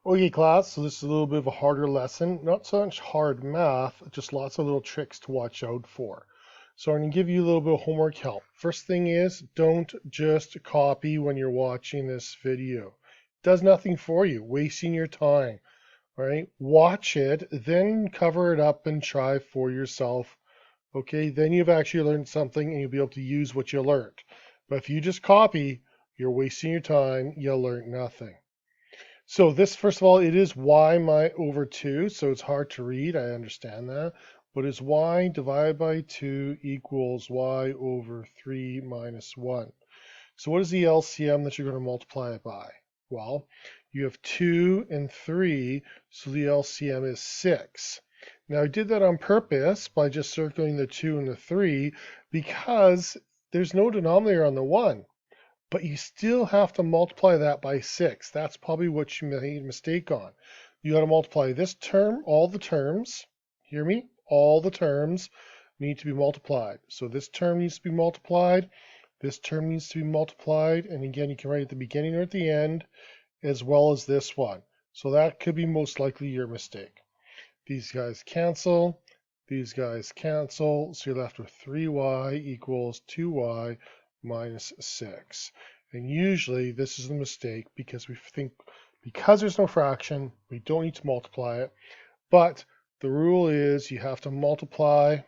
Okay, class, so this is a little bit of a harder lesson. Not so much hard math, just lots of little tricks to watch out for. So I'm going to give you a little bit of homework help. First thing is, don't just copy when you're watching this video. It does nothing for you, wasting your time. All right, watch it, then cover it up and try for yourself. Okay, then you've actually learned something and you'll be able to use what you learned. But if you just copy, you're wasting your time, you'll learn nothing. So this, first of all, it is y over 2, so it's hard to read, I understand that. But it's y divided by 2 equals y over 3 minus 1. So what is the LCM that you're going to multiply it by? Well, you have 2 and 3, so the LCM is 6. Now I did that on purpose by just circling the 2 and the 3 because there's no denominator on the 1. But you still have to multiply that by 6. That's probably what you made a mistake on. You got to multiply this term, all the terms, hear me? All the terms need to be multiplied. So this term needs to be multiplied, this term needs to be multiplied, and again, you can write at the beginning or at the end, as well as this one. So that could be most likely your mistake. These guys cancel, these guys cancel, so you're left with 3y equals 2y minus 6. And usually this is the mistake because we think because there's no fraction, we don't need to multiply it. But the rule is you have to multiply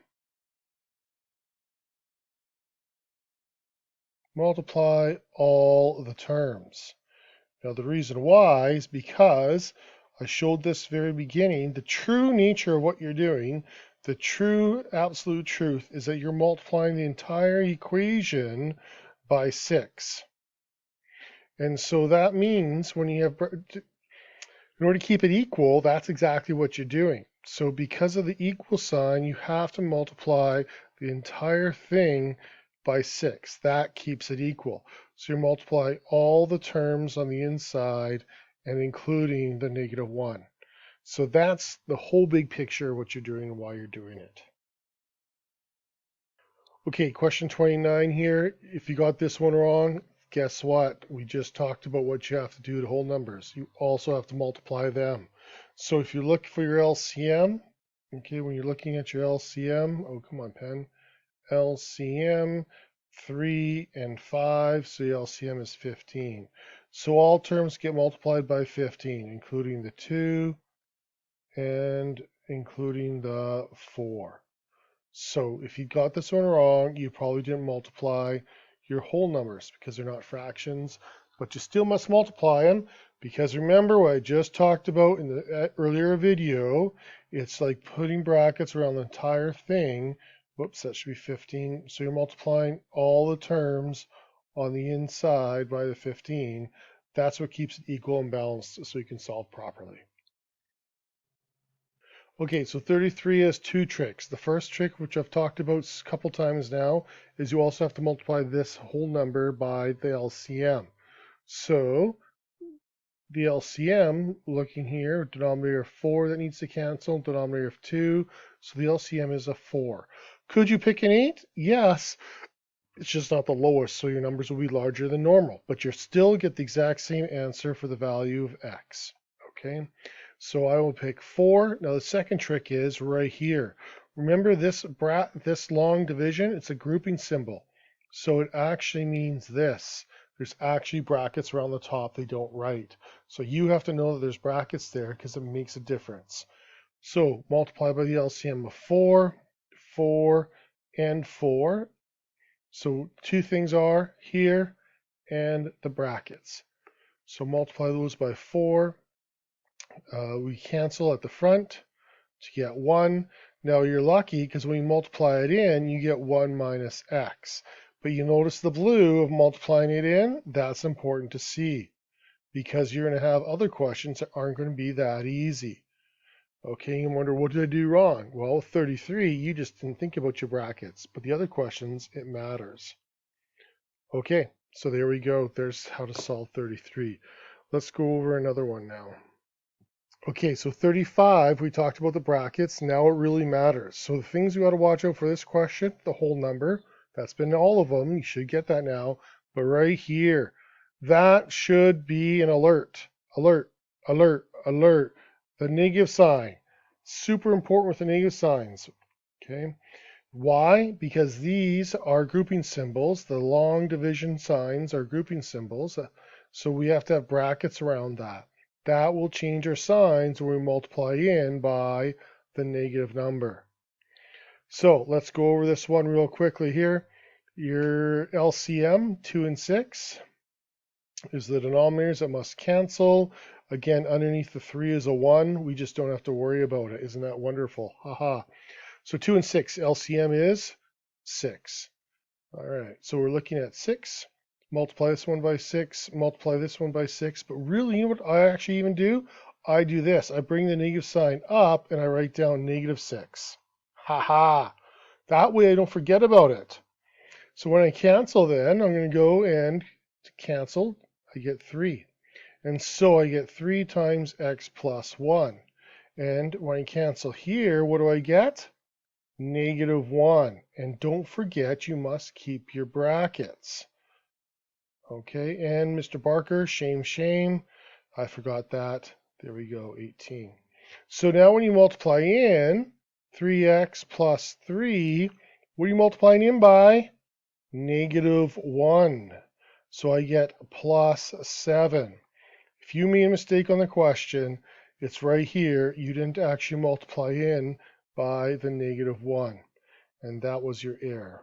all the terms. Now the reason why is because I showed this very beginning, the true nature of what you're doing, the true absolute truth is that you're multiplying the entire equation by 6. And so that means when you have, in order to keep it equal, that's exactly what you're doing. So because of the equal sign, you have to multiply the entire thing by 6. That keeps it equal. So you multiply all the terms on the inside and including the -1. So that's the whole big picture of what you're doing and why you're doing it. Okay, question 29 here. If you got this one wrong, guess what? We just talked about what you have to do to whole numbers. You also have to multiply them. So if you look for your LCM, okay, when you're looking at your LCM, oh, come on, pen. LCM 3 and 5, so the LCM is 15. So all terms get multiplied by 15, including the 2 and including the 4. So if you got this one wrong, you probably didn't multiply your whole numbers because they're not fractions, but you still must multiply them because remember what I just talked about in the earlier video, it's like putting brackets around the entire thing. Whoops, that should be 15. So you're multiplying all the terms on the inside by the 15. That's what keeps it equal and balanced so you can solve properly. Okay, so 33 has two tricks. The first trick, which I've talked about a couple times now, is you also have to multiply this whole number by the LCM. So the LCM, looking here, denominator of 4 that needs to cancel, denominator of 2, so the LCM is a 4. Could you pick an 8? Yes. It's just not the lowest, so your numbers will be larger than normal, but you'll still get the exact same answer for the value of x. Okay, so I will pick 4. Now the second trick is right here. Remember this long division? It's a grouping symbol. So it actually means this. There's actually brackets around the top they don't write. So you have to know that there's brackets there because it makes a difference. So multiply by the LCM of 4, 4, and 4. So two things are here and the brackets. So multiply those by 4. We cancel at the front to get 1. Now you're lucky because when you multiply it in, you get 1 minus x. But you notice the blue of multiplying it in? That's important to see because you're going to have other questions that aren't going to be that easy. Okay, you wonder, what did I do wrong? Well, 33, you just didn't think about your brackets, but the other questions, it matters. Okay, so there we go. There's how to solve 33. Let's go over another one now. Okay, so 35, we talked about the brackets. Now it really matters. So the things you got to watch out for this question, the whole number, that's been all of them. You should get that now. But right here, that should be an alert. Alert, alert, alert, the negative sign. Super important with the negative signs. Okay. Why? Because these are grouping symbols. The long division signs are grouping symbols. So we have to have brackets around that. That will change our signs when we multiply in by the negative number. So let's go over this one real quickly here. Your LCM, 2 and 6, is the denominators that must cancel. Again, underneath the 3 is a 1. We just don't have to worry about it. Isn't that wonderful? Haha. So 2 and 6, LCM is 6. All right, so we're looking at 6. Multiply this one by 6, multiply this one by 6. But really, you know what I actually even do? I do this. I bring the negative sign up and I write down negative 6. Haha. That way I don't forget about it. So when I cancel then, I'm going to go and to cancel, I get 3. And so I get 3 times x plus 1. And when I cancel here, what do I get? Negative 1. And don't forget, you must keep your brackets. Okay, and Mr. Barker, shame, shame. I forgot that. There we go, 18. So now when you multiply in 3x plus 3, what are you multiplying in by? Negative 1. So I get plus 7. If you made a mistake on the question, it's right here. You didn't actually multiply in by the negative 1. And that was your error.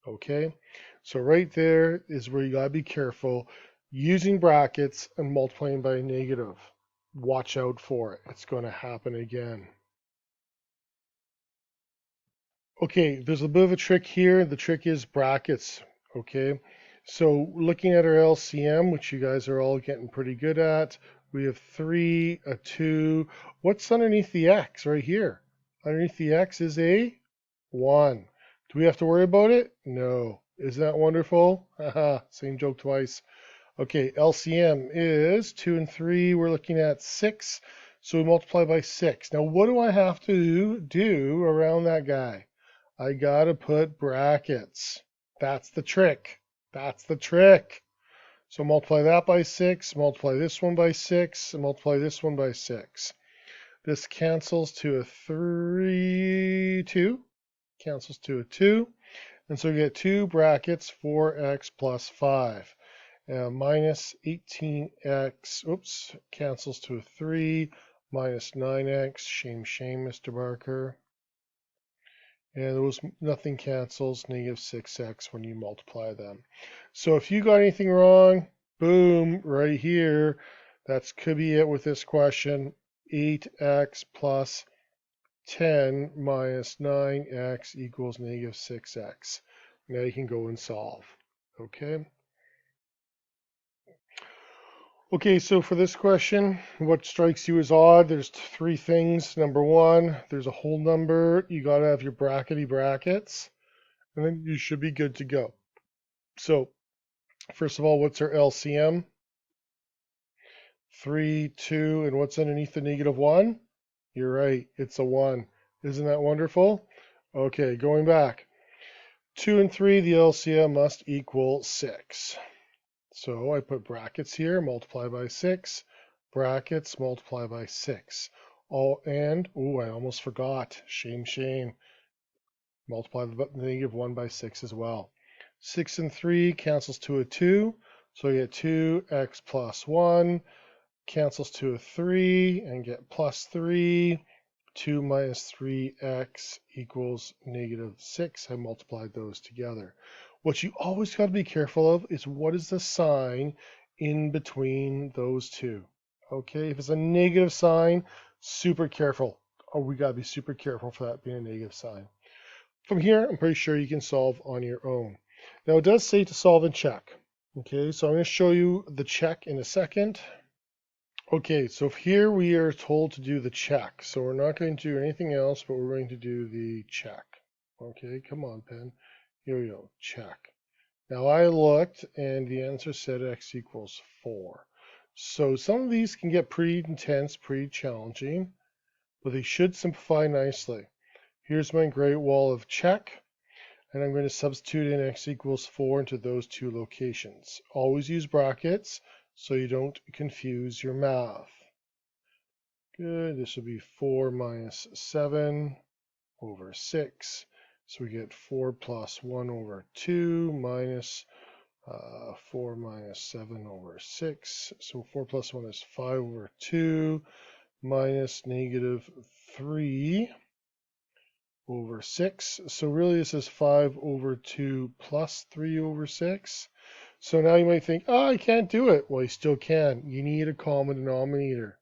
Okay? So right there is where you got to be careful using brackets and multiplying by a negative. Watch out for it. It's going to happen again. Okay, there's a bit of a trick here. The trick is brackets. Okay, so looking at our LCM, which you guys are all getting pretty good at, we have 3, a 2. What's underneath the X right here? Underneath the X is a 1. Do we have to worry about it? No. Isn't that wonderful? Haha, same joke twice. Okay, LCM is 2 and 3. We're looking at 6. So we multiply by 6. Now, what do I have to do around that guy? I got to put brackets. That's the trick. That's the trick. So multiply that by 6, multiply this one by 6, and multiply this one by 6. This cancels to a 3, 2. Cancels to a 2. And so we get 2 brackets, 4x plus 5. Minus 18x, oops, cancels to a 3. Minus 9x, shame, shame, Mr. Barker. And those nothing cancels, negative 6x when you multiply them. So if you got anything wrong, boom, right here, that could be it with this question. 8x plus 10 minus 9x equals negative 6x. Now you can go and solve. Okay. Okay, so for this question, what strikes you as odd? There's 3 things. Number 1, there's a whole number. You got to have your brackety brackets, and then you should be good to go. So, first of all, what's our LCM? 3, 2, and what's underneath the negative 1? You're right, it's a 1. Isn't that wonderful? Okay, going back. 2 and 3, the LCM must equal 6. So I put brackets here, multiply by 6, brackets, multiply by 6. I almost forgot. Shame, shame. Multiply the negative 1 by 6 as well. 6 and 3 cancels to a 2, so I get 2x plus 1, cancels to a 3, and get plus 3. 2 minus 3x equals negative 6. I multiplied those together. What you always got to be careful of is what is the sign in between those two. Okay, if it's a negative sign, super careful. Oh, we got to be super careful for that being a negative sign. From here, I'm pretty sure you can solve on your own. Now, it does say to solve and check. Okay, so I'm going to show you the check in a second. Okay, so here we are told to do the check. So we're not going to do anything else, but we're going to do the check. Okay, come on, pen. Here we go, check. Now I looked and the answer said x equals 4. So some of these can get pretty intense, pretty challenging, but they should simplify nicely. Here's my great wall of check, and I'm going to substitute in x equals 4 into those 2 locations. Always use brackets so you don't confuse your math. Good. This will be 4 minus 7 over 6. So we get 4 plus 1 over 2 minus 4 minus 7 over 6. So 4 plus 1 is 5 over 2 minus negative 3 over 6. So really this is 5 over 2 plus 3 over 6. So now you might think, oh, I can't do it. Well, you still can. You need a common denominator,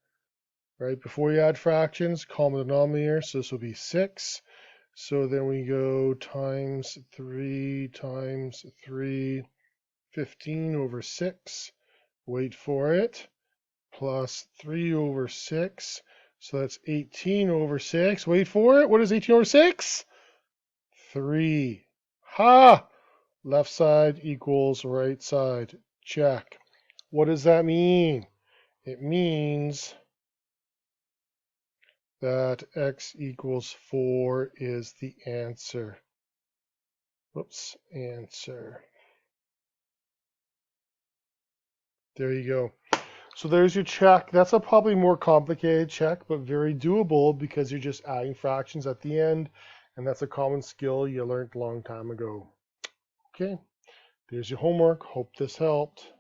right? Before you add fractions, common denominator. So this will be 6. So then we go times 3 times 3, 15 over 6. Wait for it. Plus 3 over 6. So that's 18 over 6. Wait for it. What is 18 over 6? 3. Ha! Left side equals right side. Check. What does that mean? It means that x equals 4 is the answer. Whoops, answer. There you go. So there's your check. That's a probably more complicated check, but very doable because you're just adding fractions at the end, and that's a common skill you learned a long time ago. Okay, there's your homework. Hope this helped.